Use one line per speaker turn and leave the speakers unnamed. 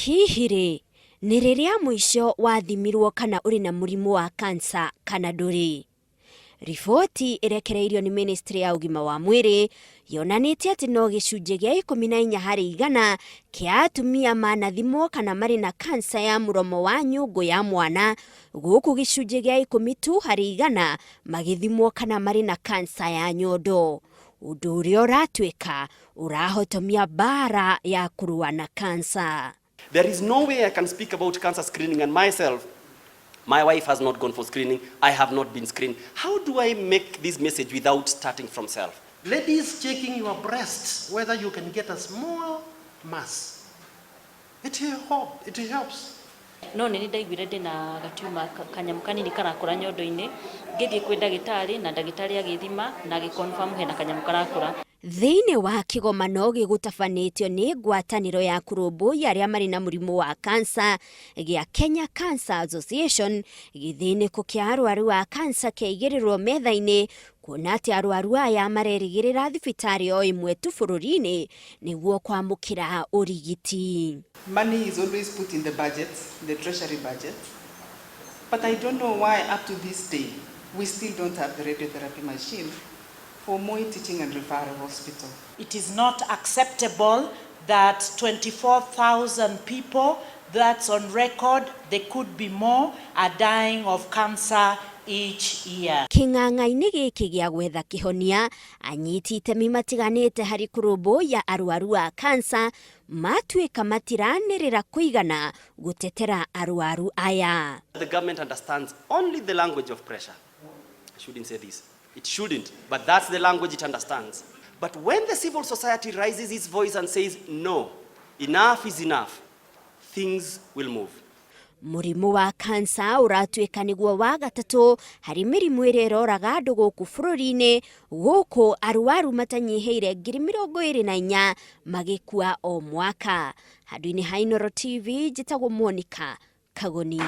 Hihi nĩ rĩrĩa mũico wathimirwo kana uri na murimu wa kansa kana ndũrĩ? Riboti irekereirio ni Ministry ya ugima wa mwiri yonanĩtie atĩ no gĩcunjĩ gĩa 14 harĩ 100 kĩa atumia manathimwo kana marĩ na kansa ya muromo wa nyungu ya mwana, gũkũ gĩcunjĩ gĩa 10 tu harĩ 100 magĩthimwo kana marĩ na kansa ya nyondo. Ũndũ ũrĩa ũratuĩka ũrahotomia bara ya kũrũa na kansa.
There is no way I can speak about cancer screening and myself. My wife has not gone for screening. I have not been screened. How do I make this message without starting from self?
Ladies checking your breasts, whether you can get a small mass. It helps.
No nĩ ndaiguire ndĩna gatuma kanyamu kanini karakũra nyondo-inĩ, ngĩthiĩ kwĩ ndagĩtarĩ na ndagĩtarĩ agĩthima na agĩconfirm hena kanyamu karakũra.
Thĩinĩ wa kĩgomano gĩgũtabanĩtio nĩ ngwatanĩro ya kũrũmbũiya arĩa marĩ na mũrimũ wa kansa gĩa Kenya Cancer Association, gĩthĩnĩko kĩa arwaru a kansa kĩaigĩrĩrwo metha-inĩ, kuona atĩ arwaru aya marerĩgĩrĩra thibitarĩ o ĩmwe tu bũrũri-inĩ nĩguo kwamũkĩra ũrigiti.
Money is always put in the budget, the treasury budget, but I don't know why up to this day we still don't have the radiotherapy machine for Moi Teaching and Referral Hospital.
It is not acceptable that 24,000 people, that's on record, there could be more, are dying of cancer each year.
Kĩng'ang'a-inĩ gĩkĩ gĩa gwetha kĩhonia, anyiti itemi matiganĩte harĩ kũrũmbũiya arwaru a kansa matuĩka matiranĩrĩra kũigana gũtetera arwaru aya.
The government understands only the language of pressure. I shouldn't say this. It shouldn't, but that's the language it understands. But when the civil society raises its voice and says, no, enough is enough, things will move.
Mũrimũ wa kansa ũratuĩka nĩguo wa gatatũ harĩ mĩrimũ ĩrĩa ĩroraga andũ gũkũ bũrũri-inĩ, gũkũ arwaru matanyihiire 24,000 magĩkua o mwaka. Handũ-inĩ ha Inooro TV, njĩtagwo Kagoni.